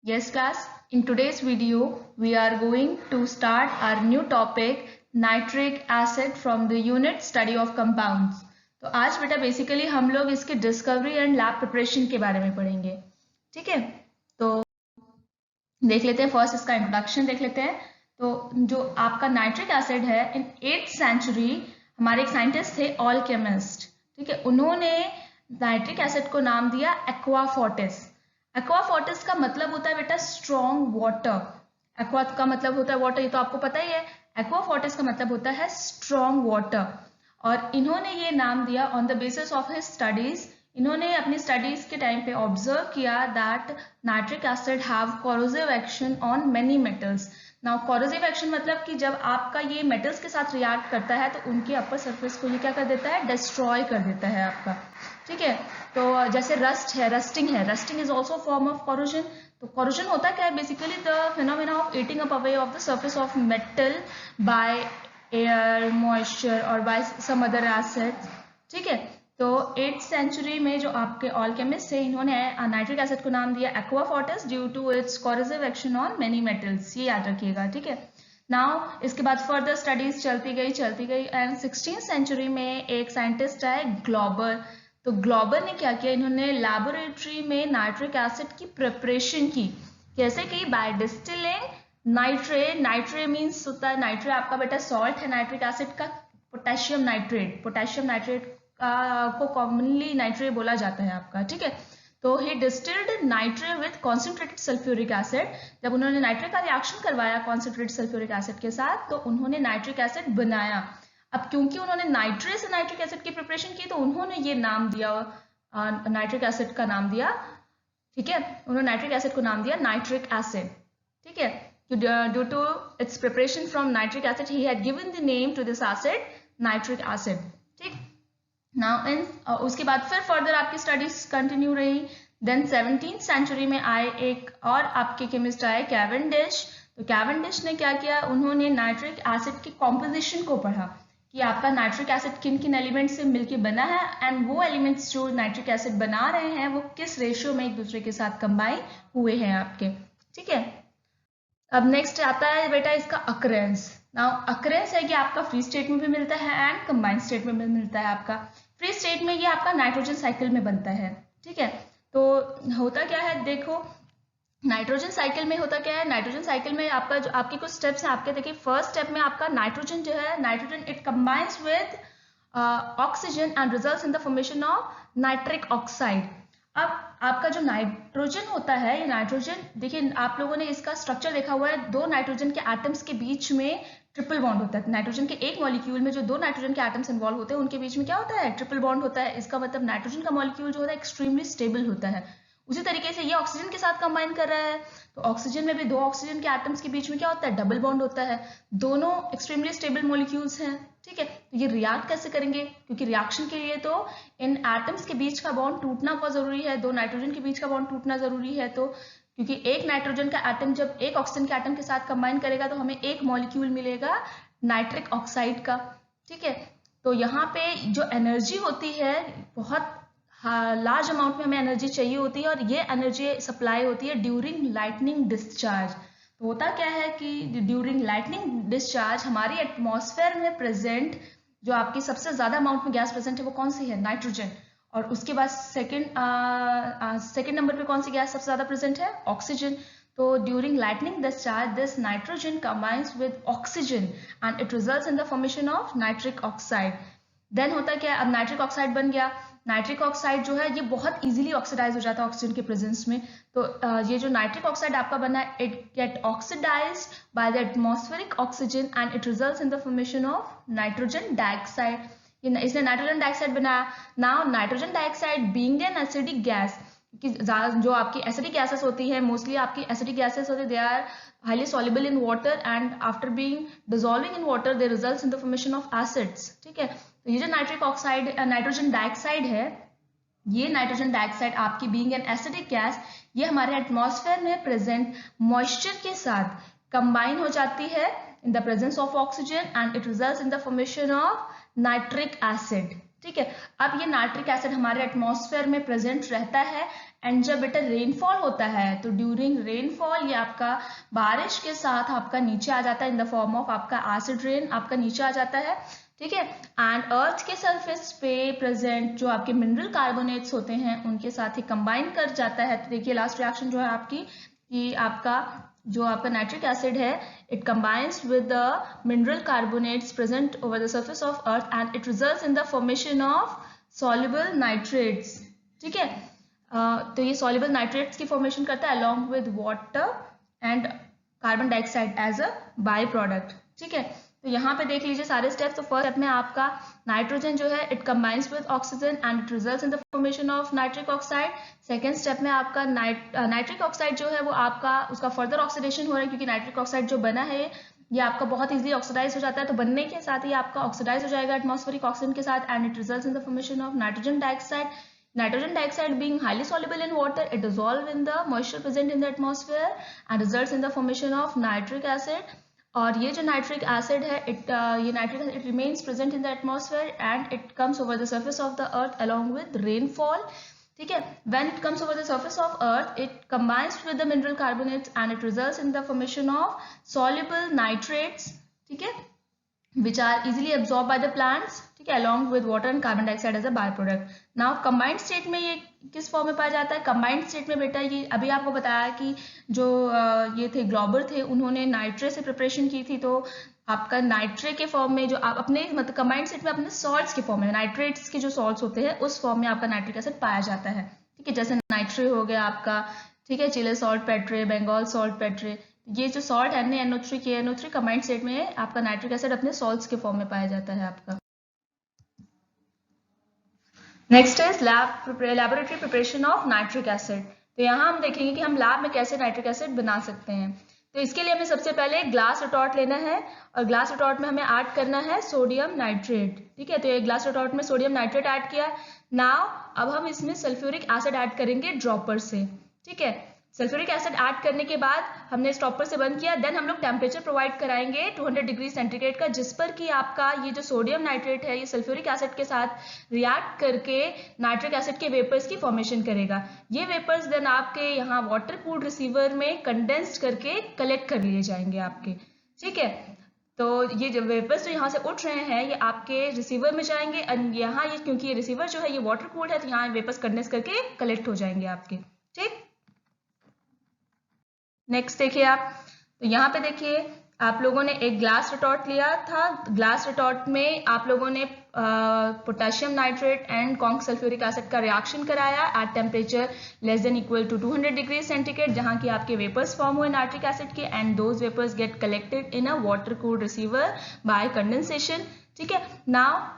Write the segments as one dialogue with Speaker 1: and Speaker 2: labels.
Speaker 1: Yes class, in today's video we are going to start our new topic nitric acid from the unit study of compounds। तो आज बेटा basically हम लोग इसके discovery and lab preparation के बारे में पढ़ेंगे। ठीक है, तो देख लेते हैं, फर्स्ट इसका इंट्रोडक्शन देख लेते हैं। तो जो आपका नाइट्रिक एसिड है, इन 8th सेंचुरी हमारे एक साइंटिस्ट थे ऑलकेमिस्ट। ठीक है, उन्होंने नाइट्रिक एसिड को नाम दिया एक्वा फोर्टिस। एक्वा फोर्टिस का मतलब होता है बेटा स्ट्रॉन्ग वाटर। एक्वा का मतलब होता है वाटर, ये तो आपको पता ही है। एक्वा फोर्टिस का मतलब होता है स्ट्रॉन्ग वाटर, और इन्होंने ये नाम दिया on the basis of his studies. इन्होंने अपनी स्टडीज के टाइम पे ऑब्जर्व किया that nitric acid have corrosive action on many metals. Now corrosive action मतलब कि जब आपका ये मेटल्स के साथ रिएक्ट करता है तो उनके अपर सरफेस को ये क्या कर देता है, डिस्ट्रॉय कर देता है आपका। ठीक है, तो जैसे रस्ट है, rusting is also form of corrosion. तो कोरोजन होता क्या है, basically the phenomena of eating up away of the surface of metal by air, moisture और बाय सम अदर एसिड्स। ठीक है, तो 8th सेंचुरी में जो आपके ऑलकेमिस्ट थे, इन्होंने नाइट्रिक एसिड को नाम दिया aqua fortis due to its corrosive action on many metals. ये याद रखिएगा। ठीक है, नाउ इसके बाद फर्दर स्टडीज चलती गई एंड 16th सेंचुरी में एक साइंटिस्ट आए ग्लोबर। तो ग्लोबर ने क्या किया, इन्होंने लैबोरेटरी में नाइट्रिक एसिड की प्रिपरेशन की। कैसे की, बाय डिस्टिलिंग नाइट्रे मीन्स होता है, नाइट्रे आपका बेटा सॉल्ट है नाइट्रिक एसिड का, पोटेशियम नाइट्रेट को कॉमनली नाइट्रे बोला जाता है आपका। ठीक है, तो ही distilled nitre with concentrated sulphuric acid. जब उन्होंने नाइट्रे का रिएक्शन करवाया कॉन्सेंट्रेटेड सल्फ्यूरिक एसिड के साथ, तो उन्होंने नाइट्रिक एसिड बनाया। अब क्योंकि उन्होंने नाइट्रे से नाइट्रिक एसिड की प्रिपरेशन की, तो उन्होंने ये नाम दिया, नाइट्रिक एसिड का नाम दिया। ठीक है, उन्होंने नाइट्रिक एसिड को नाम दिया नाइट्रिक एसिड। ठीक है, due to its preparation from nitric acid he had given the name to this acid nitric acid. ठीक, नाउ इन उसके बाद फिर फर्दर आपकी स्टडीज कंटिन्यू रही। देन 17th सेंचुरी में आए एक और आपके केमिस्ट आए कैवेंडिश। तो कैवेंडिश ने क्या किया, उन्होंने नाइट्रिक एसिड की कॉम्पोजिशन को पढ़ा कि आपका नाइट्रिक एसिड किन किन एलिमेंट से मिलके बना है, एंड वो एलिमेंट्स जो नाइट्रिक एसिड बना रहे हैं वो किस रेशियो में एक दूसरे के साथ कंबाइन हुए हैं आपके। ठीक है, अब नेक्स्ट आता है बेटा इसका अकरेंस। नाउ अकरेंस है कि आपका फ्री स्टेट में भी मिलता है एंड कंबाइंड स्टेट में भी मिलता है आपका। फ्री स्टेट में ये आपका नाइट्रोजन साइकिल में बनता है। ठीक है, तो होता क्या है, देखो नाइट्रोजन साइकिल में होता क्या है, नाइट्रोजन साइकिल में आपका जो आपके कुछ स्टेप्स हैं आपके, देखिए फर्स्ट स्टेप में आपका नाइट्रोजन जो है, nitrogen it combines with oxygen and results in the formation of nitric oxide. अब आपका जो नाइट्रोजन होता है, ये नाइट्रोजन देखिए आप लोगों ने इसका स्ट्रक्चर देखा हुआ है, दो नाइट्रोजन के एटम्स के बीच में ट्रिपल बॉन्ड होता है। नाइट्रोजन के एक मॉलिक्यूल में जो दो नाइट्रोजन के एटम्स इन्वॉल्व होते हैं उनके बीच में क्या होता है, ट्रिपल बॉन्ड होता है। इसका मतलब नाइट्रोजन का मॉलिक्यूल जो होता है एक्सट्रीमली स्टेबल होता है। उसी तरीके से ये ऑक्सीजन के साथ कंबाइन कर रहा है, तो ऑक्सीजन में भी दो ऑक्सीजन के एटम्स के बीच में क्या होता है, डबल बॉन्ड होता है। दोनों एक्सट्रीमली स्टेबल मॉलिक्यूल्स हैं। ठीक है, तो ये रिएक्ट कैसे करेंगे, क्योंकि रिएक्शन के लिए तो इन एटम्स के बीच का बॉन्ड टूटना बहुत जरूरी है, दो नाइट्रोजन के बीच का बॉन्ड टूटना जरूरी है। तो क्योंकि एक नाइट्रोजन का एटम जब एक ऑक्सीजन के एटम के साथ कंबाइन करेगा तो हमें एक मॉलिक्यूल मिलेगा नाइट्रिक ऑक्साइड का। ठीक है, तो यहाँ पे जो एनर्जी होती है बहुत लार्ज अमाउंट में हमें एनर्जी चाहिए होती है, और ये एनर्जी सप्लाई होती है ड्यूरिंग लाइटनिंग डिस्चार्ज। तो होता क्या है कि ड्यूरिंग लाइटनिंग डिस्चार्ज हमारी एटमॉस्फेयर में प्रेजेंट जो आपकी सबसे ज्यादा अमाउंट में गैस प्रेजेंट है वो कौन सी है, नाइट्रोजन। और उसके बाद सेकंड नंबर पे कौन सी गैस सबसे ज्यादा प्रेजेंट है, ऑक्सीजन। तो during lightning discharge this nitrogen combines with oxygen and it results in the formation of nitric oxide. Then होता क्या है, अब नाइट्रिक ऑक्साइड बन गया। नाइट्रिक ऑक्साइड जो है ये बहुत इजीली ऑक्सीडाइज हो जाता है ऑक्सीजन के प्रेजेंस में। तो ये जो नाइट्रिक ऑक्साइड आपका बना है, it get oxidized by the atmospheric oxygen and it results in the formation of nitrogen dioxide. इसने नाइट्रोजन डाइऑक्साइड बनाया। Now nitrogen dioxide being an acidic gas, कि जो आपकी एसिडिक गैसेस होती है, मोस्टली आपकी एसिडिक गैसेस होती है, they are highly soluble in water and after being dissolving in water they results in the formation of acids। ठीक है, तो ये जो नाइट्रिक ऑक्साइड नाइट्रोजन डाइऑक्साइड है, ये नाइट्रोजन डाइऑक्साइड आपकी बीइंग एन एसिडिक गैस, ये हमारे एटमॉस्फेयर में प्रेजेंट मॉइस्चर के साथ कंबाइन हो जाती है in the presence of oxygen and it results in the formation of nitric acid. ठीक है, अब ये नाइट्रिक एसिड हमारे एटमॉस्फेयर में प्रेजेंट रहता है, एंड जब बेटा रेनफॉल होता है तो ड्यूरिंग रेनफॉल रेनफॉल ये आपका बारिश के साथ आपका नीचे आ जाता है इन द फॉर्म ऑफ आपका एसिड रेन आपका नीचे आ जाता है, ठीक है। एंड अर्थ के सरफेस पे प्रेजेंट जो आपके मिनरल कार्बोनेट्स होते हैं उनके साथ ही कंबाइन कर जाता है। तो देखिए लास्ट रिएक्शन जो है आपकी कि आपका जो आपका नाइट्रिक एसिड है it combines with the mineral carbonates present over the surface of earth and it results in the formation of soluble nitrates, ठीक है। तो ये सॉल्युबल नाइट्रेट्स की फॉर्मेशन करता है along with water and carbon dioxide as a by product, ठीक है। तो यहाँ पे देख लीजिए सारे स्टेप्स। तो फर्स्ट स्टेप में आपका नाइट्रोजन जो है it combines with oxygen and it results in the formation of nitric oxide. Second step में आपका नाइट्रिक ऑक्साइड जो है वो आपका उसका फर्दर ऑक्सीडेशन हो रहा है क्योंकि नाइट्रिक ऑक्साइड जो बना है ये आपका बहुत इजीली ऑक्सीडाइज हो जाता है। तो बनने के साथ ही आपका ऑक्सीडाइज हो जाएगा एटमॉस्फेरिक ऑक्सीजन के साथ and it results in the formation of nitrogen dioxide. Nitrogen dioxide being highly soluble in water, it dissolves in the moisture present in the atmosphere and results in the formation of nitric acid. और ये जो nitric acid है ये nitric acid it remains present in the atmosphere and it comes over the surface of the earth along with rainfall, ठीक है। When it comes over the surface of earth it combines with the mineral carbonates and it results in the formation of soluble nitrates, ठीक है, which are easily absorbed by the plants, ठीक है, along with water and carbon dioxide as a byproduct. Now combined state में ये किस form में पाया जाता है? combined state में बेटा ये अभी आपको बताया कि जो ये थे ग्लोबर थे उन्होंने नाइट्रे से प्रिपरेशन की थी, तो आपका नाइट्रे के फॉर्म में जो आप अपने मतलब कंबाइंड स्टेट में अपने सॉल्ट्स के फॉर्म में नाइट्रेट्स के जो सॉल्ट्स होते हैं उस फॉर्म में आपका नाइट्रिक एसिड पाया जाता है, ठीक है। जैसे नाइट्रे हो गया आपका, ठीक है, Chile saltpetre, Bengal saltpetre, ये जो salt NaNO3 KNO3 combined state में आपका नाइट्रिक एसिड अपने सॉल्ट्स के फॉर्म में पाया जाता है आपका। Next is laboratory preparation of nitric acid. तो यहाँ हम देखेंगे कि हम लैब में कैसे नाइट्रिक एसिड बना सकते हैं। तो इसके लिए हमें सबसे पहले ग्लास रिटॉर्ट लेना है और ग्लास रिटॉर्ट में हमें ऐड करना है सोडियम नाइट्रेट, ठीक है। तो ये ग्लास रिटॉर्ट में सोडियम नाइट्रेट ऐड किया। नाउ अब हम इसमें सल्फ्यूरिक एसिड ऐड करेंगे ड्रॉपर से, ठीक है। सल्फ्यूरिक एसिड ऐड करने के बाद हमने स्टॉपर से बंद किया। देन हम लोग टेम्परेचर प्रोवाइड कराएंगे 200 डिग्री सेंटीग्रेड का, जिस पर कि आपका ये जो सोडियम नाइट्रेट है ये सल्फ्यूरिक एसिड के साथ रिएक्ट करके नाइट्रिक एसिड के वेपर्स की फॉर्मेशन करेगा। ये वेपर्स देन आपके यहाँ वाटर कूल्ड रिसीवर में कंडेंस्ड करके कलेक्ट कर लिए जाएंगे आपके, ठीक है। तो ये जो वेपर्स जो यहाँ से उठ रहे हैं ये आपके रिसीवर में जाएंगे और यहाँ ये क्योंकि ये रिसीवर जो है ये वाटर कूल्ड है तो यहाँ वेपर्स कंडेंस करके कलेक्ट हो जाएंगे आपके, ठीक। नेक्स्ट देखिए आप, तो यहाँ पे देखिए आप लोगों ने एक ग्लास रिटॉर्ट लिया था। ग्लास रिटॉर्ट में आप लोगों ने potassium nitrate and conc sulphuric acid का रिएक्शन कराया at temperature less than equal to 200 degree centigrade, जहाँ की आपके वेपर्स फॉर्म हुए नाइट्रिक एसिड के and those vapours get collected in a water cooled receiver by condensation, ठीक है। Now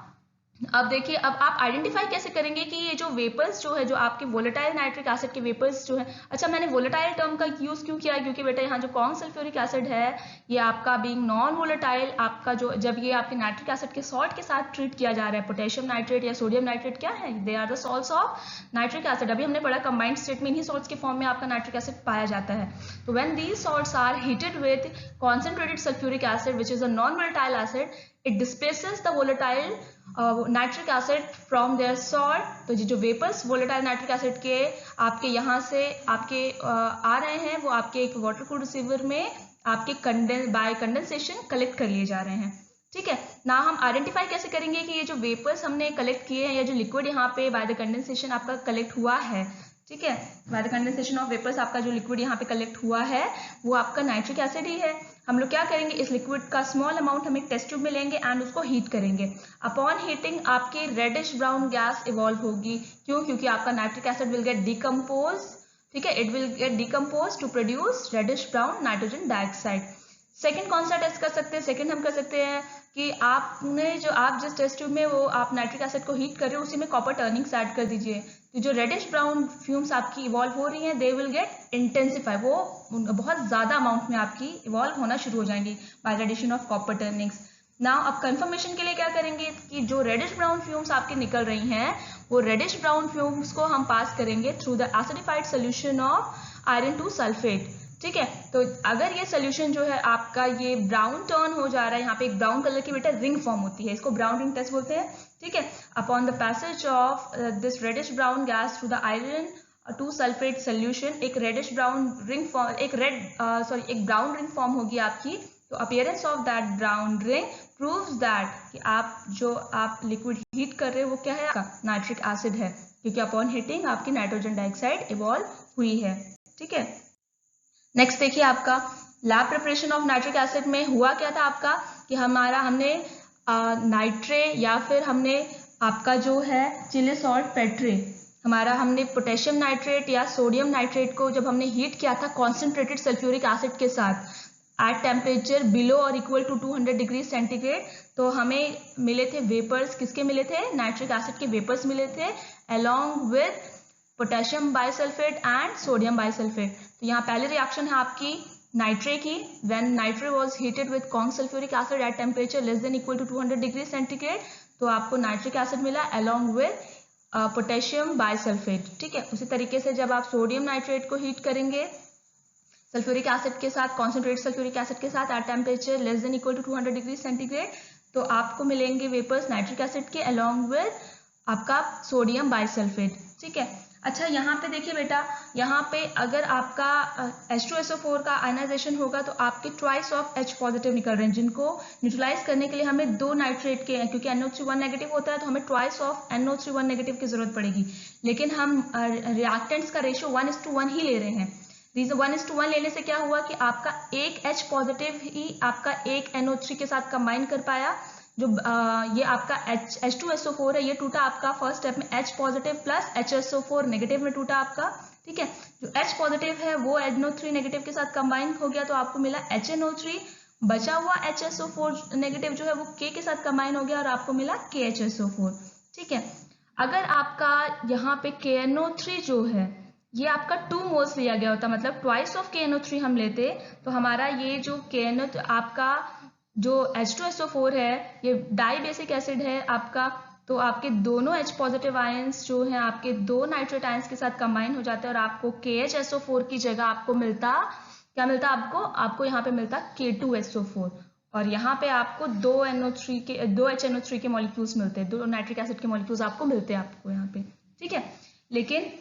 Speaker 1: अब देखिए अब आप आइडेंटिफाई कैसे करेंगे कि ये जो वेपर्स जो है जो आपके वोलेटाइल नाइट्रिक एसिड के वेपर्स जो है, अच्छा मैंने वोलेटाइल टर्म का यूज क्यों किया है क्योंकि बेटा यहाँ जो कॉन्क सल्फ्यूरिक एसिड है ये आपका बीइंग नॉन वोलेटाइल आपका जो जब ये आपके नाइट्रिक एसिड के सॉल्ट के साथ ट्रीट किया जा रहा है, पोटेशियम नाइट्रेट या सोडियम नाइट्रेट क्या है, they are the salts of nitric acid. अभी हमने पढ़ा कंबाइंड स्टेट में इन्हीं सॉल्ट्स के फॉर्म में आपका नाइट्रिक एसिड पाया जाता है। तो when these salts are heated with concentrated sulphuric acid which is a non volatile acid, it displaces the volatile nitric acid from their salt. तो जो वेपर्स वोलेटाइल नाइट्रिक एसिड के आपके यहाँ से आपके आ रहे हैं वो आपके एक वाटर कूल्ड रिसीवर में आपके बाय कंडेंसेशन कलेक्ट कर लिए जा रहे हैं, ठीक है। ना हम आइडेंटिफाई कैसे करेंगे कि ये जो वेपर्स हमने कलेक्ट किए हैं या जो लिक्विड यहाँ पे बाय द कंडेंसेशन आपका कलेक्ट हुआ है, ठीक है, by the condensation of vapours आपका जो लिक्विड यहाँ पे कलेक्ट हुआ है वो आपका नाइट्रिक एसिड ही है। हम लोग क्या करेंगे इस लिक्विड का स्मॉल अमाउंट हम एक टेस्ट ट्यूब में लेंगे एंड उसको हीट करेंगे। अपॉन हीटिंग आपकी रेडिश ब्राउन गैस इवॉल्व होगी, क्यों, क्योंकि आपका nitric acid will get decompose, ठीक है, it will get decompose to produce reddish brown nitrogen dioxide. Second कौन सा टेस्ट कर सकते हैं, सेकंड हम कर सकते हैं कि आपने जो आप जिस टेस्ट ट्यूब में वो आप नाइट्रिक एसिड को हीट कर रहे हो उसी में कॉपर टर्निंग्स ऐड कर दीजिए। तो जो रेडिश ब्राउन फ्यूम्स आपकी इवॉल्व हो रही हैं दे विल गेट इंटेंसिफाई, वो बहुत ज़्यादा अमाउंट में आपकी इवॉल्व होना शुरू हो जाएंगी by the addition of copper turnings. Now अब कंफर्मेशन के लिए क्या करेंगे कि जो रेडिश ब्राउन फ्यूम्स आपके निकल रही हैं वो रेडिश ब्राउन फ्यूम्स को हम पास करेंगे through the acidified solution of iron 2 sulphate, ठीक है। तो अगर ये सोल्यूशन जो है आपका ये ब्राउन टर्न हो जा रहा है, यहाँ पे एक ब्राउन कलर की बेटा रिंग फॉर्म होती है, इसको ब्राउन रिंग टेस्ट बोलते हैं, ठीक है। Upon the passage of this reddish brown gas through the iron two sulphate solution, एक रेडिश ब्राउन रिंग फॉर्म, एक ब्राउन रिंग फॉर्म होगी आपकी। तो appearance of that brown ring proves that कि आप लिक्विड हीट कर रहे हो वो क्या है, आपका नाइट्रिक एसिड है, क्योंकि अपॉन हीटिंग आपकी नाइट्रोजन डाइऑक्साइड इवॉल्व हुई है। ठीक है, नेक्स्ट देखिए आपका lab preparation of nitric acid में हुआ क्या था आपका कि हमने नाइट्रे या फिर हमने आपका जो है चिली सॉल्ट पेट्रे, हमने पोटेशियम नाइट्रेट या सोडियम नाइट्रेट को जब हमने हीट किया था कॉन्सेंट्रेटेड सल्फ्यूरिक एसिड के साथ एट टेम्परेचर बिलो और इक्वल टू 200 डिग्री सेंटीग्रेड, तो हमें मिले थे वेपर्स, किसके मिले थे, नाइट्रिक एसिड के वेपर्स मिले थे along with potassium bisulphate and sodium bisulphate. तो यहाँ पहली रिएक्शन है आपकी नाइट्रे की, when nitre was heated with conc sulphuric acid at temperature less than equal to 200 degree centigrade, तो आपको नाइट्रिक एसिड मिला अलोंग विद पोटेशियम बाइसल्फेट। ठीक है, उसी तरीके से जब आप सोडियम नाइट्रेट को हीट करेंगे सल्फ्यूरिक एसिड के साथ, कॉन्सेंट्रेटेड सल्फ्यूरिक एसिड के साथ at temperature less than equal to 200 degree centigrade, तो आपको मिलेंगे वेपर्स नाइट्रिक एसिड के अलोंग विद आपका सोडियम बाइसल्फेट। ठीक है, अच्छा यहाँ पे देखिए बेटा, यहाँ पे अगर आपका H2SO4 का आयनाइजेशन होगा तो आपके ट्वाइस ऑफ H पॉजिटिव निकल रहे हैं, जिनको न्यूट्रलाइज करने के लिए हमें 2 नाइट्रेट के, क्योंकि NO3 1 नेगेटिव होता है तो हमें ट्वाइस ऑफ NO3 1 नेगेटिव की जरूरत पड़ेगी, लेकिन हम रिएक्टेंट्स का रेशियो 1:1 ही ले रहे हैं। रीजन 1:1 लेने से क्या हुआ कि आपका एक H पॉजिटिव ही आपका एक NO3 के साथ कंबाइन कर पाया, जो ये आपका H2SO4 है, ये टूटा आपका फर्स्ट स्टेप में H positive plus HSO4 negative में टूटा आपका। ठीक है, जो H पॉजिटिव है वो NO3 नेगेटिव के साथ कंबाइन हो गया, तो आपको मिला HNO3, बचा हुआ HSO4 नेगेटिव जो है वो K के साथ कंबाइन हो गया और आपको मिला KHSO4। ठीक है, अगर आपका यहाँ पे KNO3 जो है ये आपका 2 मोल्स लिया गया होता, मतलब ट्वाइस ऑफ KNO3 हम लेते, तो हमारा ये जो KNO आपका जो H2SO4 है ये डाई बेसिक एसिड है आपका, तो आपके दोनों H पॉजिटिव आयंस जो हैं आपके 2 नाइट्रेट आयंस के साथ कंबाइन हो जाते हैं और आपको KHSO4 की जगह आपको मिलता, क्या मिलता आपको यहाँ पे मिलता K2SO4, और यहाँ पे आपको 2 HNO3 के मॉलिक्यूल्स मिलते हैं, 2 नाइट्रिक एसिड के मॉलिक्यूल्स आपको मिलते हैं आपको यहाँ पे। ठीक है, लेकिन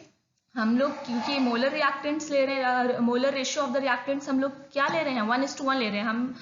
Speaker 1: हम लोग क्योंकि मोलर रिएक्टेंट्स ले रहे हैं, molar ratio of the reactants हम लोग क्या ले रहे हैं, 1:1 ले रहे हैं, हम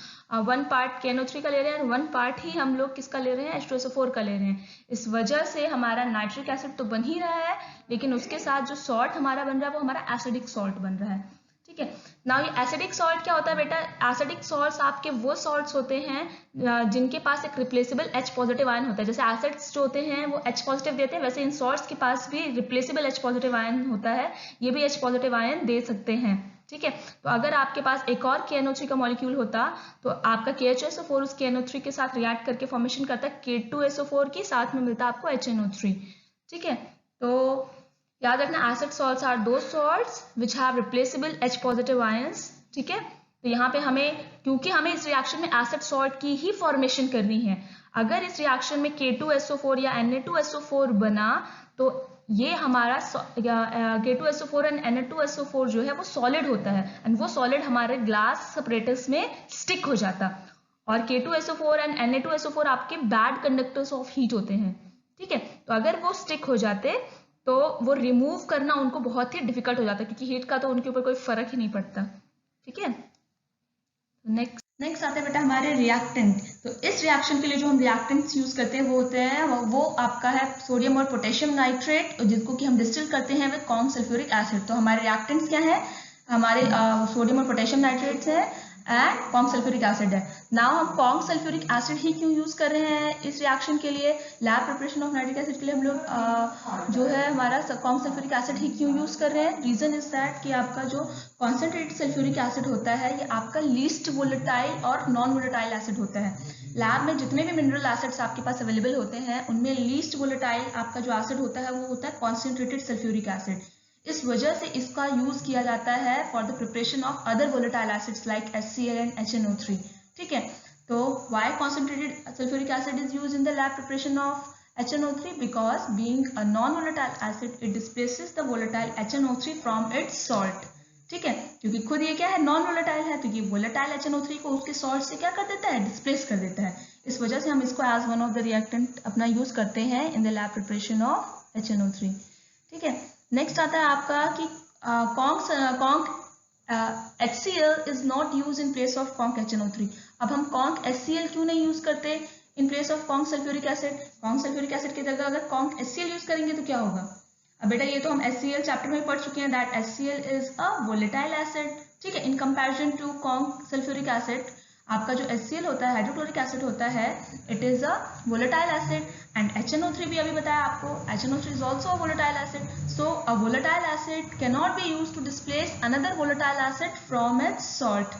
Speaker 1: 1 पार्ट KNO3 का ले रहे हैं और 1 पार्ट ही हम लोग किसका ले रहे हैं, H2SO4 का ले रहे हैं। इस वजह से हमारा नाइट्रिक एसिड तो बन ही रहा है, लेकिन उसके साथ जो सॉल्ट हमारा बन रहा है वो हमारा एसिडिक सॉल्ट बन रहा है। ठीक है, नाउ ये एसिडिक सॉल्ट क्या होता है बेटा, एसिडिक सॉल्ट्स आपके वो सॉल्ट्स होते हैं जिनके पास एक रिप्लेसेबल H पॉजिटिव आयन होता है, जैसे एसिड्स जो होते हैं वो H पॉजिटिव देते हैं, वैसे इन सॉल्ट्स के पास भी रिप्लेसेबल H पॉजिटिव आयन होता है, ये भी H पॉजिटिव आयन दे सकते हैं। ठीक है, तो अगर आपके पास एक और KNO3 का मॉलिक्यूल होता तो आपका KHSO4 उस KNO3 के साथ रिएक्ट करके फॉर्मेशन करता है K2SO4 की, साथ में मिलता है आपको HNO3। ठीक है, तो याद रखना acid salts are those salts which have replaceable H positive ions. ठीक है, तो यहाँ पे क्योंकि हमें इस रिएक्शन में एसिड सॉल्ट की ही फॉर्मेशन करनी है, अगर इस रिएक्शन में K2SO4 या Na2SO4 बना तो ये हमारा K2SO4 एंड Na2SO4 जो है वो सॉलिड होता है, एंड वो सॉलिड हमारे ग्लास सेपरेटर्स में स्टिक हो जाता, और K2SO4 एंड Na2SO4 आपके बैड कंडक्टर्स ऑफ हीट होते हैं। ठीक है, तो अगर वो स्टिक हो जाते तो वो रिमूव करना उनको बहुत ही डिफिकल्ट हो जाता, क्योंकि हीट का तो उनके ऊपर कोई फर्क ही नहीं पड़ता। ठीक है, नेक्स्ट आते हैं बेटा हमारे रिएक्टेंट। तो इस रिएक्शन के लिए जो हम रिएक्टेंट्स यूज करते हैं वो होते हैं वो आपका है सोडियम और पोटेशियम नाइट्रेट, जिसको कि हम डिस्टिल करते हैं विद कॉन्स सल्फ्यूरिक एसिड। तो हमारे रिएक्टेंट्स क्या है, हमारे सोडियम और पोटेशियम नाइट्रेट्स है एंड कॉन्स सल्फ्यूरिक एसिड है। नाउ हम कॉन्स सल्फ्यूरिक एसिड ही क्यों यूज कर रहे हैं इस रिएक्शन के लिए, lab preparation of nitric acid के लिए हम लोग जो है हमारा कॉन्स सल्फ्यूरिक एसिड ही क्यों यूज कर रहे हैं, रीजन इज दैट कि आपका जो कॉन्सेंट्रेटेड सल्फ्यूरिक एसिड होता है ये आपका लीस्ट वोलेटाइल और नॉन वोलेटाइल एसिड होता है। लैब में जितने भी मिनरल एसिड्स आपके पास अवेलेबल होते हैं उनमें लीस्ट वोलेटाइल आपका जो एसिड होता है वो होता है कॉन्सेंट्रेटेड सल्फ्यूरिक एसिड। इस वजह से इसका यूज किया जाता है for the preparation of other volatile acids like HCl and HNO3। ठीक है, तो why concentrated sulfuric acid is used in the lab preparation of HNO3? Because being a non-volatile acid, it displaces the volatile HNO3 from its salt. ठीक है, क्योंकि खुद ये क्या है, नॉन वोलेटाइल है, तो ये वोलेटाइल HNO3 को उसके सॉल्ट से क्या कर देता है, डिस्प्लेस कर देता है। इस वजह से हम इसको as one of the reactant अपना यूज करते हैं in the lab preparation of HNO3। ठीक है, नेक्स्ट आता है आपका कि conc HCl is not use in place of conc HNO3। अब हम कॉन्क HCl क्यों नहीं यूज करते in place of conc sulphuric acid? Conc sulphuric acid की जगह अगर कॉन्क HCl यूज करेंगे तो क्या होगा? अब बेटा ये तो हम HCl चैप्टर में पढ़ चुके हैं that HCl is a volatile acid, ठीक है, in comparison to conc sulphuric acid. आपका जो HCl होता है, हाइड्रोक्लोरिक एसिड होता है, it is a volatile acid. And HNO3 भी अभी बताया आपको, HNO3 is also a volatile acid. So a volatile acid cannot be used to displace another volatile acid from its salt.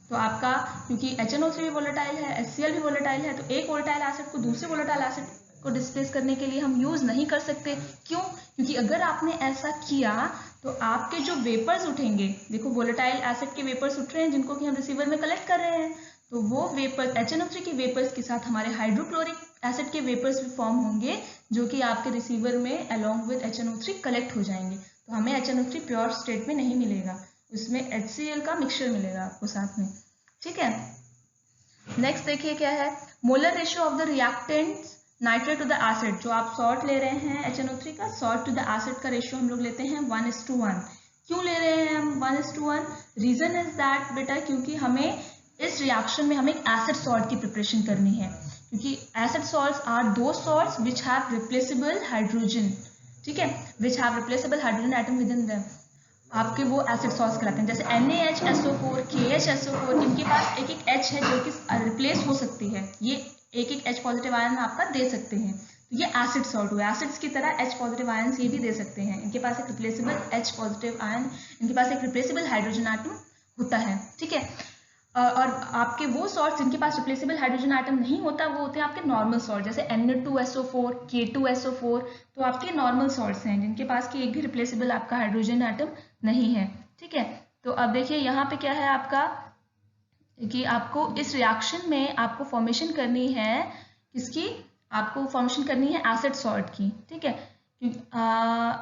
Speaker 1: तो आपका क्योंकि HNO3 भी वोलेटाइल है, HCl भी वोलेटाइल है, तो एक वोलेटाइल एसिड को दूसरे वोलेटाइल एसिड को डिस्प्लेस करने के लिए हम यूज नहीं कर सकते। क्यों? क्योंकि अगर आपने ऐसा किया तो आपके जो वेपर्स उठेंगे, देखो वोलेटाइल एसिड के वेपर्स उठ रहे हैं जिनको कि हम रिसीवर में कलेक्ट कर रहे हैं, तो वो वेपर्स HNO3 के वेपर्स के साथ हमारे हाइड्रोक्लोरिक एसिड के वेपर्स भी फॉर्म होंगे जो कि आपके रिसीवर में अलोंग विद HNO3 कलेक्ट हो जाएंगे। तो हमें HNO3 प्योर स्टेट में नहीं मिलेगा, उसमें HCl का मिक्सचर मिलेगा आपको साथ में, ठीक है। नेक्स्ट देखिए क्या है, molar ratio of the reactants nitrate to the acid. जो आप सॉल्ट ले रहे हैं HNO3 का, सॉल्ट टू द एसिड का रेशियो हम लोग लेते हैं 1:1। क्यों ले रहे हैं हम 1:1? रीजन इज दैट बेटा क्योंकि हमें इस रिएक्शन में हमें एसिड सॉल्ट की प्रिपरेशन करनी है, क्योंकि एसिड सॉल्ट्स आर दो salts which have replaceable hydrogen, ठीक है, विच have replaceable hydrogen atom with in them. आपके वो एसिड सॉल्ट्स कहलाते हैं, जैसे NaHSO4, KHSO4, इनके पास एक एक H है जो कि रिप्लेस हो सकती है, ये एक एक H पॉजिटिव आयन आपका दे सकते हैं, तो ये एसिड सॉल्ट हुआ। एसिड्स की तरह H पॉजिटिव आयन ये भी दे सकते हैं, इनके पास एक रिप्लेसेबल H पॉजिटिव आयन, इनके पास एक रिप्लेसेबल हाइड्रोजन एटम होता है, ठीक है। और आपके वो सॉल्ट जिनके पास रिप्लेसेबल हाइड्रोजन आइटम नहीं होता वो होते हैं आपके नॉर्मल सॉल्ट, जैसे Na2SO4, K2SO4, तो आपके नॉर्मल सॉल्ट्स हैं जिनके पास की एक भी रिप्लेसेबल आपका हाइड्रोजन आइटम नहीं है, ठीक है। तो अब देखिए यहाँ पे क्या है आपका कि आपको इस रिएक्शन में आपको फॉर्मेशन करनी है किसकी? आपको फॉर्मेशन करनी है एसिड सॉल्ट की, ठीक है।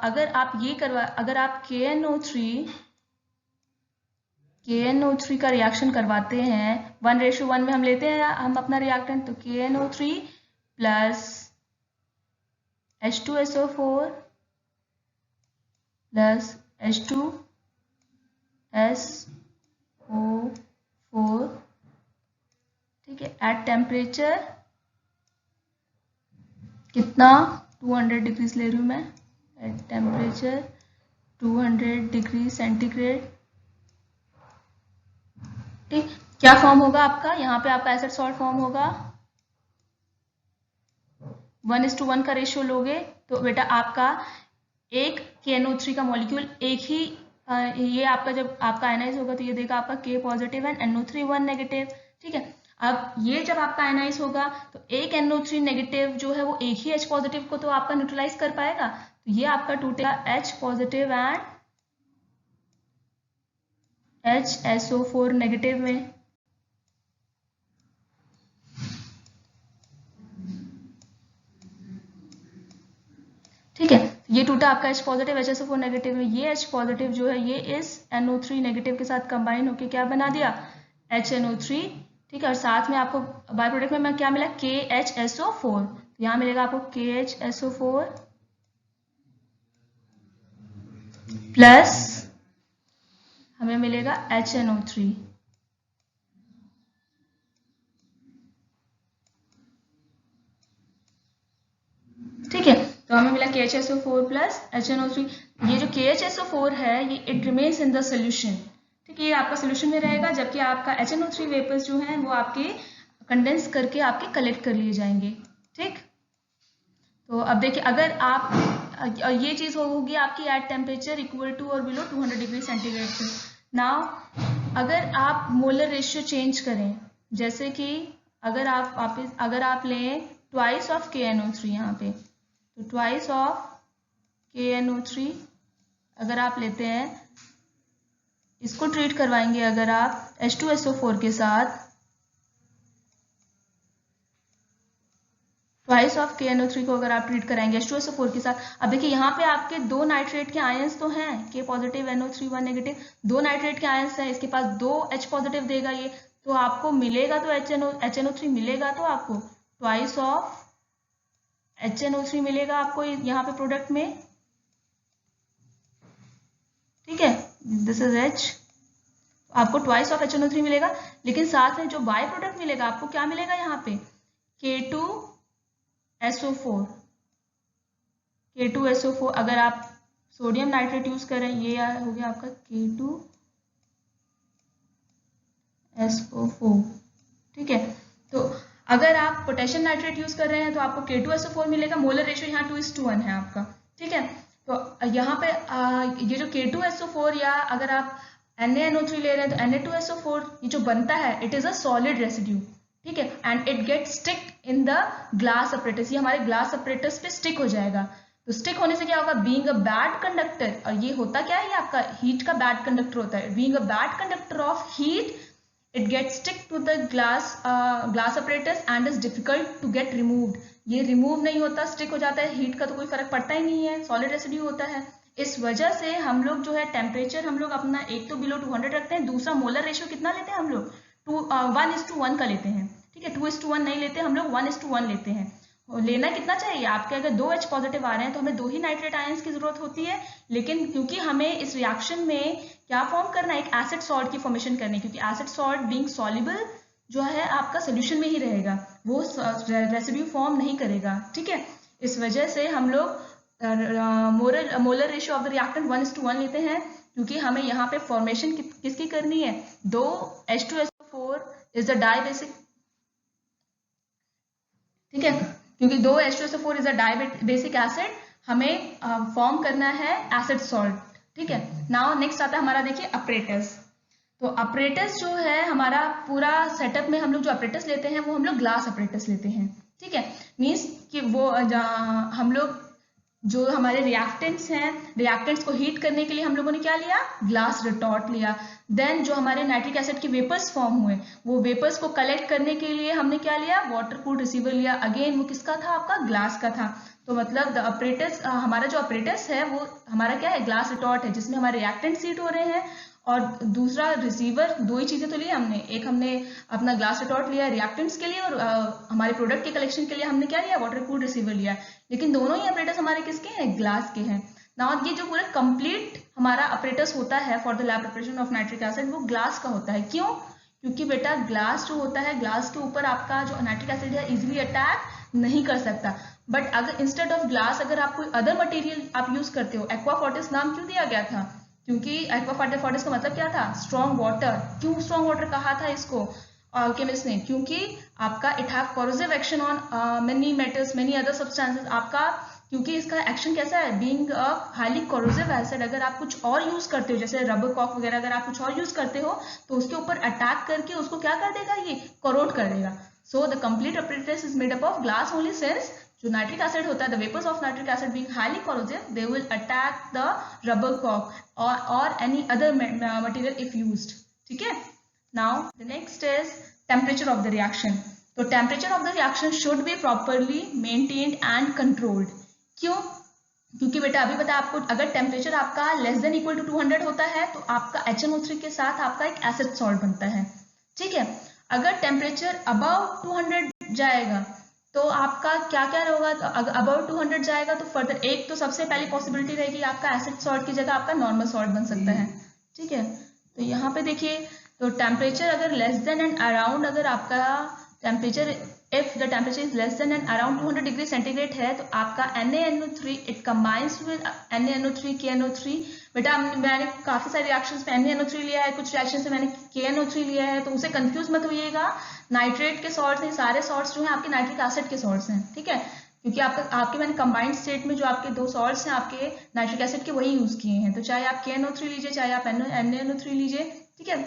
Speaker 1: अगर आप ये अगर आप KNO3 का रिएक्शन करवाते हैं 1:1 में हम लेते हैं हम अपना रिएक्टेंट, तो KNO3 plus H2SO4 plus H2SO4, ठीक है, एट टेम्परेचर कितना 200 डिग्री ले रही हूँ मैं, एट टेम्परेचर 200 डिग्री सेंटीग्रेड, ठीक। क्या फॉर्म होगा आपका? यहाँ पे आपका एसिड सॉल्ट फॉर्म होगा, 1:1 का रेशियो लोगे तो बेटा आपका एक KNO3 का मॉलिक्यूल एक ही ये आपका जब आपका आयनाइज होगा तो ये देगा आपका K positive and NO3 1 negative, ठीक है। अब ये जब आपका आयनाइज होगा तो एक NO3 नेगेटिव जो है वो एक ही H पॉजिटिव को तो आपका न्यूट्रलाइज कर पाएगा, तो ये आपका टूटेगा H positive and HSO4 negative में, ठीक है। ये टूटा आपका H पॉजिटिव HSO4 नेगेटिव में, ये H पॉजिटिव जो है ये इस NO3 नेगेटिव के साथ कंबाइन होकर क्या बना दिया? HNO3, ठीक है। और साथ में आपको बाय प्रोडक्ट में क्या मिला? KHSO4, तो यहाँ मिलेगा आपको KHSO4 प्लस हमें मिलेगा HNO3, ठीक है। तो हमें मिला KHSO4 प्लस HNO3। ये जो KHSO4 है ये it remains in the solution, ठीक है, ये आपका सोल्यूशन में रहेगा, जबकि आपका HNO3 वेपर्स जो हैं वो आपके कंडेंस करके आपके कलेक्ट कर लिए जाएंगे, ठीक। तो अब देखिए अगर आप ये चीज होगी आपकी एट टेम्परेचर इक्वल टू और बिलो 200 डिग्री सेंटीग्रेड पे। नाउ अगर आप मोलर रेशियो चेंज करें, जैसे कि अगर आप लें ट्वाइस ऑफ KNO3 यहाँ पे, तो ट्वाइस ऑफ KNO3 अगर आप लेते हैं, इसको ट्रीट करवाएंगे अगर आप H2SO4 के साथ, ट्वाइस ऑफ KNO3 को अगर आप ट्रीट कराएंगे H2SO4 के साथ, अब देखिए यहाँ पे आपके दो नाइट्रेट के आयंस तो हैं, K पॉजिटिव NO3 1 नेगेटिव, दो नाइट्रेट के आयंस हैं, इसके पास दो H पॉजिटिव देगा ये, तो आपको मिलेगा तो HNO3 मिलेगा, तो आपको ट्वाइस ऑफ HNO3 मिलेगा आपको यहाँ पे प्रोडक्ट में, ठीक है, दिस इज H, आपको ट्वाइस ऑफ HNO3 मिलेगा, लेकिन साथ में जो बाय प्रोडक्ट मिलेगा आपको क्या मिलेगा यहाँ पे K2SO4। K2SO4 अगर आप सोडियम नाइट्रेट यूज करें, ये हो गया आपका K2SO4, ठीक है। तो अगर आप पोटेशियम नाइट्रेट यूज कर रहे हैं तो आपको K2SO4 मिलेगा, मोलर रेशियो यहाँ 2:1 है आपका, ठीक है। तो यहाँ पे ये जो K2SO4 या अगर आप NaNO3 ले रहे हैं तो Na2SO4 ये जो बनता है it is a solid residue, ठीक है, and it get stick in the glass apparatus, ये हमारे ग्लास अपरेटस पे स्टिक हो जाएगा। तो स्टिक होने से क्या होगा, बीइंग अ बैड कंडक्टर, और ये होता क्या है, ये आपका हीट का बैड कंडक्टर होता है, being a bad conductor of heat it gets stick to the glass apparatus and is difficult to get removed। ये रिमूव नहीं होता, स्टिक हो जाता है, हीट का तो कोई फर्क पड़ता ही नहीं है, सॉलिड रेसिड्यू होता है। इस वजह से हम लोग जो है टेम्परेचर हम लोग अपना एक तो बिलो 200 रखते हैं, दूसरा मोलर रेशियो कितना लेते हैं हम लोग 1:1 का लेते हैं, ठीक है, 2:1 नहीं लेते हम लोग, 1:1 लेते हैं। लेना कितना चाहिए, आपके अगर 2 H पॉजिटिव आ रहे हैं तो हमें 2 ही नाइट्रेट आयंस की जरूरत होती है, लेकिन क्योंकि हमें इस रिएक्शन में क्या फॉर्म करना है, एक एसिड सॉल्ट की फॉर्मेशन करनी है, क्योंकि एसिड सॉल्ट बीइंग सॉल्युबल जो है आपका सोल्यूशन में ही रहेगा, वो रेसिड्यू फॉर्म नहीं करेगा, ठीक है। इस वजह से हम लोग molar ratio of the reactant 1:1 लेते हैं, क्योंकि हमें यहाँ पे फॉर्मेशन किसकी करनी है, 2 H2SO4 is the die basic, ठीक है, क्योंकि 2 H2SO4 is a dibasic acid, हमें फॉर्म करना है एसिड सॉल्ट, ठीक है। नाउ नेक्स्ट आता है हमारा, देखिए अपरेटस। तो अपरेटस जो है हमारा पूरा सेटअप में हम लोग जो अपरेटस लेते हैं वो हम लोग ग्लास अपरेटस लेते हैं, ठीक है, मीन्स कि वो हम लोग जो हमारे रिएक्टेंट्स हैं, रिएक्टेंट्स को हीट करने के लिए हम लोगों ने क्या लिया, ग्लास रिटॉर्ट लिया। देन जो हमारे नाइट्रिक एसिड के वेपर्स फॉर्म हुए, वो वेपर्स को कलेक्ट करने के लिए हमने क्या लिया, वाटर कूल्ड रिसीवर लिया, अगेन वो किसका था, आपका ग्लास का था। तो मतलब द अपरेटस, हमारा जो अपरेटस है वो हमारा क्या है, ग्लास रिटॉर्ट है, जिसमें हमारे रिएक्टेंट्स हीट हो रहे हैं, और दूसरा रिसीवर, दो ही चीजें तो ली हमने, एक हमने अपना ग्लास रिटॉर्ट लिया रिएक्टेंट्स के लिए, और हमारे प्रोडक्ट के कलेक्शन के लिए हमने क्या लिया, वाटर कूल्ड रिसीवर लिया, लेकिन दोनों ही अपरेटस हमारे किसके हैं, ग्लास के हैं। नाउ ये जो पूरा कंप्लीट हमारा अपरेटस होता है for the lab preparation of nitric acid, वो ग्लास का होता है। क्यों, क्योंकि बेटा ग्लास जो होता है, ग्लास के ऊपर आपका जो नाइट्रिक एसिड है इजिली अटैक नहीं कर सकता। बट अगर इंस्टेड ऑफ ग्लास अगर आप कोई अदर मटेरियल आप यूज करते हो, एक्वा फोर्टिस नाम क्यों दिया गया था, क्योंकि एक्वा फोर्टिस का मतलब क्या था, स्ट्रॉन्ग वाटर। क्यों स्ट्रॉन्ग वाटर कहा था इसको केमिस्ट ने, क्योंकि आपका it have corrosive action on many metals, many other substances, आपका क्योंकि इसका एक्शन कैसा है, being a highly corrosive acid, अगर आप कुछ और यूज करते हो, जैसे रबर कॉक वगैरह अगर आप कुछ और यूज करते हो, तो उसके ऊपर अटैक करके उसको क्या कर देगा, ये कोरोड कर देगा। So the complete apparatus is made up of glass only, since जो नाइट्रिक एसिड होता है, the vapours of nitric acid being highly corrosive, they will attack the rubber कॉक और any other material if used, ठीक है। Now the next is temperature of the reaction. तो temperature of the reaction should be properly maintained and controlled. क्यों, क्योंकि बेटा अभी बता आपको, अगर टेम्परेचर आपका लेस देन इक्वल टू 200 होता है तो आपका HNO3 के साथ आपका एक एसिड सॉल्ट बनता है, ठीक है। अगर टेम्परेचर अबव 200 जाएगा तो आपका क्या क्या होगा, तो अगर अबव 200 जाएगा तो फर्दर एक तो सबसे पहली पॉसिबिलिटी रहेगी आपका एसिड सॉल्ट की जगह आपका नॉर्मल सॉल्ट बन सकता है, ठीक है। तो यहाँ पे देखिए, तो टेम्परेचर अगर लेस देन एंड अराउंड, अगर आपका temperature if the temperature is less than and around 200 degree centigrade है, तो आपका NaNO3 it combines with NaNO3 KNO3। बेटा मैंने काफी सारे रिएक्शंस में NaNO3 लिया है, कुछ रिएक्शन से मैंने KNO3 लिया है, तो उसे कंफ्यूज मत होइएगा, नाइट्रेट के सॉल्ट्स नहीं, सारे सॉल्ट्स जो हैं आपके नाइट्रिक एसिड के सॉल्ट्स हैं, ठीक है, क्योंकि आपके मैंने कंबाइंड स्टेट में जो आपके दो सॉल्ट्स हैं आपके नाइट्रिक एसिड के वही यूज किए हैं। तो चाहे आप KNO3 लीजिए, चाहे आप NaNO3 लीजिए, ठीक है,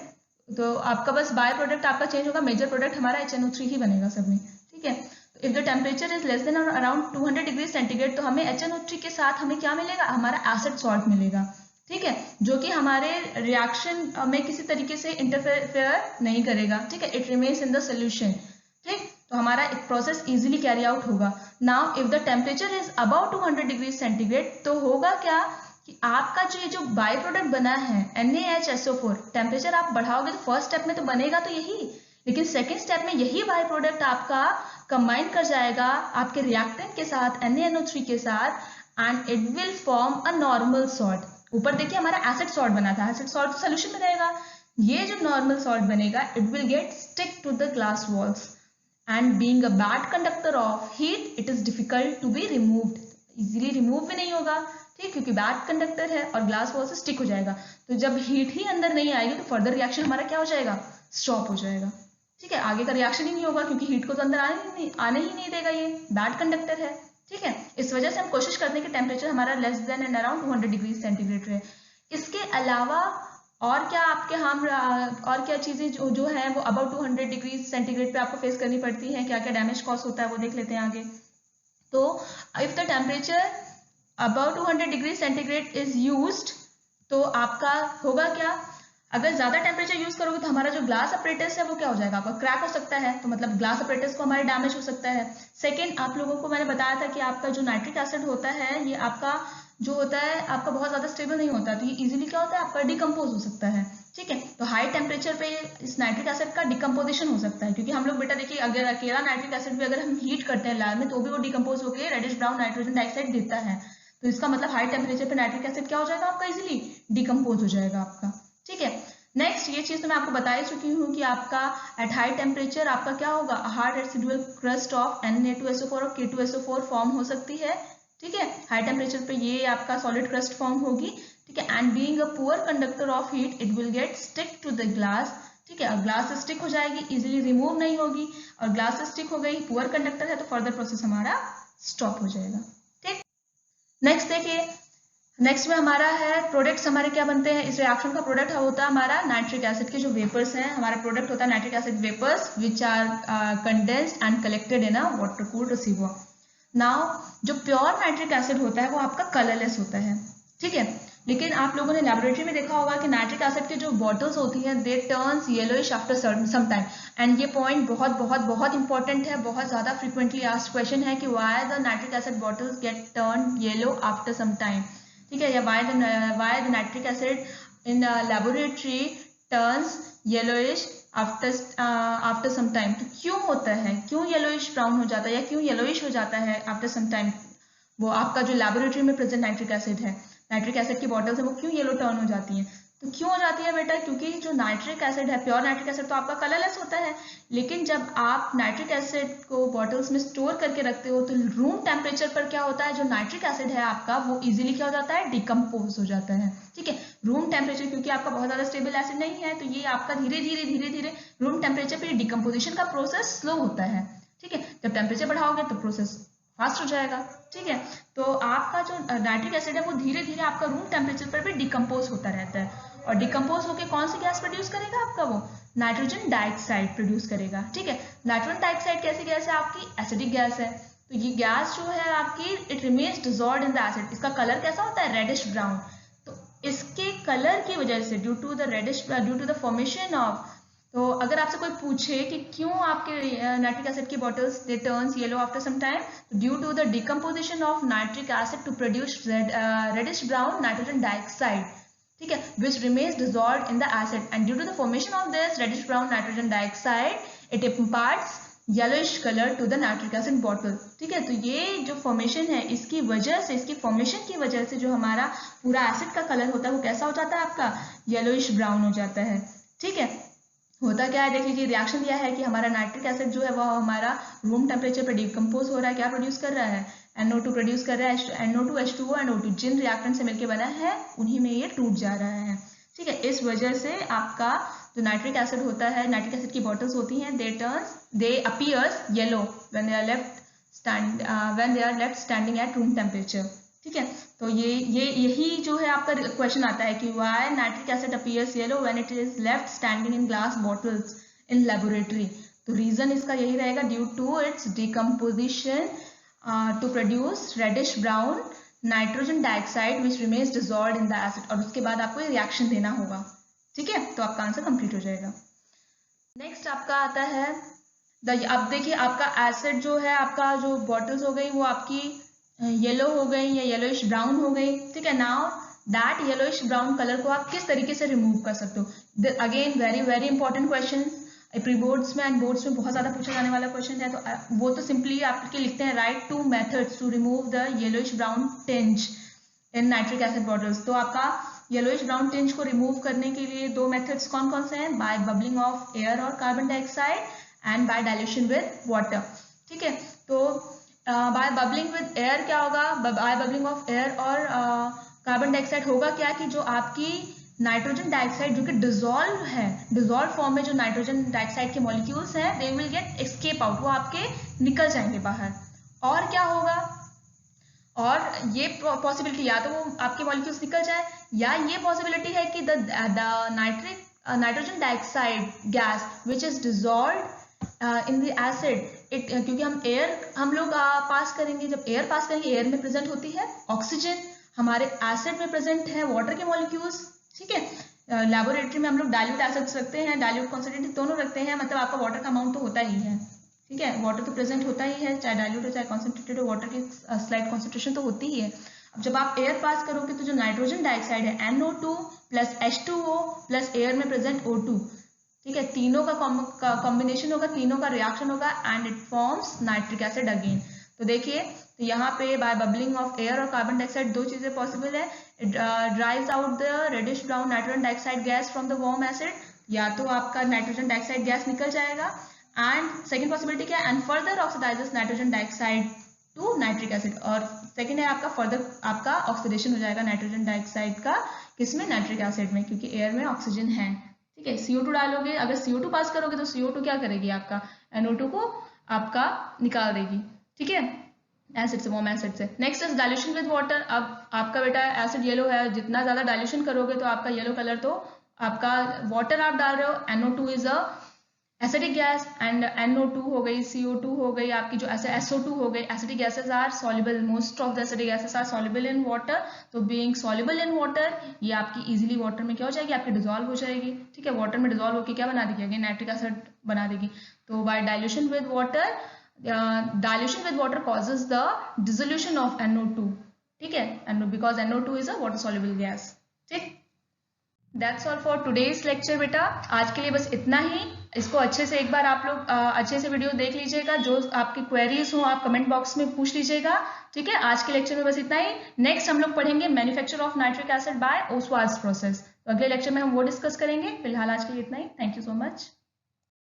Speaker 1: तो आपका बस बाय प्रोडक्ट आपका चेंज होगा, मेजर प्रोडक्ट हमारा HNO3 ही बनेगा सब में, ठीक है। तो if the temperature is less than और अराउंड 200 डिग्री सेंटीग्रेड, तो हमें HNO3 के साथ हमें क्या मिलेगा, हमारा एसिड सॉल्ट मिलेगा, ठीक है, जो कि हमारे रिएक्शन में किसी तरीके से इंटरफेयर नहीं करेगा, ठीक है, it remains in the solution, ठीक। तो हमारा एक प्रोसेस इजीली कैरी आउट होगा। Now if the temperature is about 200 degree centigrade, तो होगा क्या कि आपका जो ये जो बाय प्रोडक्ट बना है NaHSO4, टेम्परेचर आप बढ़ाओगे तो फर्स्ट स्टेप में तो बनेगा तो यही, लेकिन सेकेंड स्टेप में यही बाय प्रोडक्ट आपका कंबाइन कर जाएगा आपके रिएक्टेंट के साथ NaNO3 के साथ, and it will form a normal salt. ऊपर देखिए हमारा एसिड सॉल्ट बना था, एसिड सॉल्ट तो सोल्यूशन में रहेगा, ये जो नॉर्मल सॉल्ट बनेगा it will get stick to the glass walls and being a bad conductor of heat it is difficult to be removed, easily remove भी नहीं होगा, ठीक, क्योंकि बैड कंडक्टर है और ग्लास वॉल से स्टिक हो जाएगा। तो जब हीट ही अंदर नहीं आएगी तो फर्दर रिएक्शन हमारा क्या हो जाएगा, स्टॉप हो जाएगा, ठीक है, आगे का रिएक्शन ही नहीं होगा क्योंकि हीट को तो अंदर आने ही नहीं देगा, ये बैड कंडक्टर है, ठीक है। इस वजह से हम कोशिश करते हैं कि टेम्परेचर हमारा less than and around 200 degree centigrade रहे। इसके अलावा और क्या आपके हम और क्या चीजें जो है वो अबाउट 200 डिग्री सेंटीग्रेड पे आपको फेस करनी पड़ती है, क्या क्या डैमेज कॉज होता है वो देख लेते हैं आगे। तो if the temperature about 200 degree centigrade is used, तो आपका होगा क्या, अगर ज्यादा टेम्परेचर यूज करोगे तो हमारा जो ग्लास अपरेटस है वो क्या हो जाएगा, आपका क्रैक हो सकता है, तो मतलब ग्लास अपरेटस को हमारे डैमेज हो सकता है। सेकेंड, आप लोगों को मैंने बताया था कि आपका जो नाइट्रिक एसिड होता है ये आपका जो होता है आपका बहुत ज्यादा स्टेबल नहीं होता, तो ये इजीली क्या होता है आपका डिकम्पोज हो सकता है, ठीक है। तो हाई टेम्परेचर पे इस नाइट्रिक एसिड का डिकम्पोजिशन हो सकता है, क्योंकि हम लोग बेटा देखिए अगर अकेला नाइट्रिक एसिड भी अगर हम हीट करते हैं लैब में तो भी वो डिकम्पोज होकर रेडिश ब्राउन नाइट्रोजन डाइऑक्साइड देता है, तो इसका मतलब हाई टेम्परेचर पे नाइट्रिक एसिड क्या हो जाएगा आपका, इजीली डिकम्पोज हो जाएगा आपका, ठीक है। नेक्स्ट, ये चीज तो मैं आपको बता ही चुकी हूँ कि आपका एट हाई टेम्परेचर आपका क्या होगा, hard residual crust of Na2SO4 और K2SO4 फॉर्म हो सकती है, ठीक है, हाई टेम्परेचर पे ये आपका सॉलिड क्रस्ट फॉर्म होगी, ठीक है। And being a poor conductor of heat it will get stick to the glass, ठीक है, और ग्लास से स्टिक हो जाएगी, इजिली रिमूव नहीं होगी, और ग्लास से स्टिक हो गई, पुअर कंडक्टर है तो फर्दर प्रोसेस हमारा स्टॉप हो जाएगा, ठीक। नेक्स्ट देखिए, नेक्स्ट में हमारा है प्रोडक्ट्स हमारे क्या बनते हैं, इस रिएक्शन का प्रोडक्ट होता है हमारा नाइट्रिक एसिड के जो वेपर्स हैं, हमारा प्रोडक्ट होता है nitric acid vapours which are condensed and collected in a water cooled receiver. Now जो प्योर नाइट्रिक एसिड होता है वो आपका कलरलेस होता है, ठीक है, लेकिन आप लोगों ने लैबोरेटरी में देखा होगा कि नाइट्रिक एसिड के जो बॉटल्स होती हैं they turns yellowish after some time, and ये पॉइंट बहुत बहुत बहुत इंपॉर्टेंट है, बहुत ज्यादा फ्रीक्वेंटली आस्क्ड क्वेश्चन है कि why the nitric acid bottles get turn yellow after some time, ठीक है, या why the nitric acid in laboratory turns yellowish after some time, तो क्यों होता है, क्यों येलोइश ब्राउन हो जाता है या क्यों येलोइश हो जाता है आफ्टर सम टाइम, वो आपका जो लेबोरेटरी में प्रेजेंट नाइट्रिक एसिड है, नाइट्रिक एसिड की बॉटल्स है वो क्यों येलो टर्न हो जाती हैं, तो क्यों हो जाती है बेटा, क्योंकि जो नाइट्रिक एसिड है प्योर नाइट्रिक एसिड तो आपका कलरलेस होता है, लेकिन जब आप नाइट्रिक एसिड को बॉटल्स में स्टोर करके रखते हो तो रूम टेम्परेचर पर क्या होता है, जो नाइट्रिक एसिड है आपका वो इजीली क्या हो जाता है, डिकम्पोज हो जाता है, ठीक है। रूम टेम्परेचर क्योंकि आपका बहुत ज्यादा स्टेबल एसिड नहीं है तो ये आपका धीरे धीरे रूम टेम्परेचर पर डिकम्पोजिशन का प्रोसेस स्लो होता है, ठीक है। जब टेम्परेचर बढ़ाओगे तो प्रोसेस फास्ट हो जाएगा, ठीक है। तो आपका जो नाइट्रिक एसिड है वो धीरे धीरे आपका रूम टेम्परेचर पर भी डिकम्पोज होता रहता है, और डिकम्पोज होकर कौन सी गैस प्रोड्यूस करेगा आपका, वो नाइट्रोजन डाइऑक्साइड प्रोड्यूस करेगा, ठीक है। नाइट्रोजन डाइऑक्साइड कैसी गैस है आपकी, एसिडिक गैस है, तो ये गैस जो है आपकी it remains dissolved in the acid, इसका कलर कैसा होता है, रेडिश ब्राउन, तो इसके कलर की वजह से due to the formation of, तो अगर आपसे कोई पूछे कि क्यों आपके नाइट्रिक एसिड की bottles they turns yellow after some time, due to the decomposition of nitric acid to produce reddish brown nitrogen dioxide, ठीक है, which remains dissolved in the acid, and due to the formation of this reddish brown nitrogen dioxide it imparts yellowish color to the nitric acid bottle, ठीक है। तो ये जो formation है इसकी वजह से, इसकी फॉर्मेशन की वजह से जो हमारा पूरा एसिड का कलर होता है वो कैसा हो जाता है आपका, येलोइश ब्राउन हो जाता है, ठीक है। होता क्या है, देख लीजिए रिएक्शन दिया है कि हमारा नाइट्रिक एसिड जो है वो हमारा रूम टेम्परेचर पर डिकम्पोज हो रहा है, क्या प्रोड्यूस कर रहा है, NO2 प्रोड्यूस कर रहा है, NO2H2O and O2 Jin reactant से मिलकर बना है उन्हीं में ये टूट जा रहा है, ठीक है। इस वजह से आपका जो नाइट्रिक एसिड होता है, नाइट्रिक एसिड की बॉटल्स होती हैं they appears yellow when they are left standing at room temperature, ठीक है। तो यही जो है आपका क्वेश्चन आता है कि why nitric acid appears yellow when it is left standing in glass bottles in laboratory, तो रीजन इसका यही रहेगा due to its decomposition to produce reddish brown nitrogen dioxide which remains dissolved in the acid, और उसके बाद आपको ये reaction देना होगा, ठीक है। तो आपका आंसर कंप्लीट हो जाएगा। नेक्स्ट आपका आता है अब देखिए आपका एसिड जो है, आपका जो बॉटल्स हो गई वो आपकी येलो हो गई या येलोइश ब्राउन हो गई, ठीक है। Now that yellowish brown colour को आप किस तरीके से रिमूव कर सकते हो, again very very important question, pre boards में एंड बोर्ड्स में बहुत ज्यादा पूछा जाने वाला क्वेश्चन है, तो वो तो सिंपली आपके लिखते हैं write 2 methods to remove the yellowish brown tinge, in nitric acid bottles. तो आपका येलोइश ब्राउन टिंज को रिमूव करने के लिए दो मेथड्स कौन कौन से हैं, बाय बबलिंग ऑफ एयर और carbon dioxide and by dilution with water. ठीक है, तो बाय बबलिंग विद एयर क्या होगा, बाय बबलिंग ऑफ एयर और कार्बन डाइऑक्साइड होगा क्या कि जो आपकी नाइट्रोजन डाइऑक्साइड जो कि डिजोल्व है, डिजोल्व फॉर्म में जो नाइट्रोजन डाइऑक्साइड के मॉलिक्यूल्स हैं they will get escape out, वो आपके निकल जाएंगे बाहर। और क्या होगा, और ये पॉसिबिलिटी या तो वो आपके मॉलिक्यूल्स निकल जाए, या ये पॉसिबिलिटी है कि the nitrogen dioxide gas which is dissolved in the acid, क्योंकि हम लोग पास करेंगे, जब एयर पास करेंगे एयर में प्रेजेंट होती है ऑक्सीजन, हमारे एसिड में प्रेजेंट है वाटर के मॉलिक्यूल्स। ठीक है, लेबोरेटरी में हम लोग डाइल्यूट एसिड्स रखते हैं, डाइल्यूट कॉन्सेंट्रेटेड दोनों रखते हैं, मतलब आपका वाटर का अमाउंट तो होता ही है। ठीक है, वाटर तो प्रेजेंट होता ही है, चाहे डाइल्यूट हो चाहे कॉन्सेंट्रेटेड हो, वाटर की स्लाइट कॉन्सेंट्रेशन तो होती ही है। अब जब आप एयर पास करोगे तो जो नाइट्रोजन डाइऑक्साइड है NO2 plus H2O plus air में प्रेजेंट O2, ठीक है, तीनों का कॉम्बिनेशन होगा, तीनों का रिएक्शन होगा and it forms nitric acid again. तो देखिए, तो यहाँ पे बाय बबलिंग ऑफ एयर और कार्बन डाइऑक्साइड दो चीजें पॉसिबल है, it drives out the reddish brown nitrogen dioxide gas from the warm acid, या तो आपका नाइट्रोजन डाइऑक्साइड गैस निकल जाएगा, एंड सेकेंड पॉसिबिलिटी क्या है, and further oxidises nitrogen dioxide to nitric acid, और सेकेंड है आपका फर्दर आपका ऑक्सीडेशन हो जाएगा नाइट्रोजन डाइऑक्साइड का, किसमें, नाइट्रिक एसिड में, क्योंकि एयर में ऑक्सीजन है। ठीक है, CO2 डालोगे, अगर CO2 पास करोगे तो CO2 क्या करेगी, आपका NO2 को आपका निकाल देगी। ठीक है, एसिड से, वार्म एसिड से। Next is dilution with water. अब आपका बेटा एसिड येलो है, जितना ज्यादा डाइल्यूशन करोगे तो आपका येलो कलर, तो आपका वाटर आप डाल रहे हो, NO2 is a acidic gas, and NO2 हो गई, CO2 हो गई, आपकी जो SO2 हो गई, acidic gases are soluble, most of the acidic gases are soluble in water. तो बीइंग सॉल्युबल इन वाटर, ये आपकी इजीली वाटर में क्या हो जाएगी, आपकी डिजोल्व हो जाएगी। ठीक है, वाटर में डिजोल्व होकर क्या बना देगी, अगेन नाइट्रिक एसिड बना देगी। तो by dilution with water, dilution with water causes the dissolution of NO2, ठीक है, because NO2 is a water soluble gas। ठीक, that's all for today's lecture बेटा, आज के लिए बस इतना ही। इसको अच्छे से एक बार आप लोग अच्छे से वीडियो देख लीजिएगा, जो आपकी क्वेरीज हो आप कमेंट बॉक्स में पूछ लीजिएगा। ठीक है, आज के लेक्चर में बस इतना ही। नेक्स्ट हम लोग पढ़ेंगे manufacture of nitric acid by Ostwald's process, तो अगले लेक्चर में हम वो डिस्कस करेंगे। फिलहाल आज के लिए इतना ही। Thank you so much.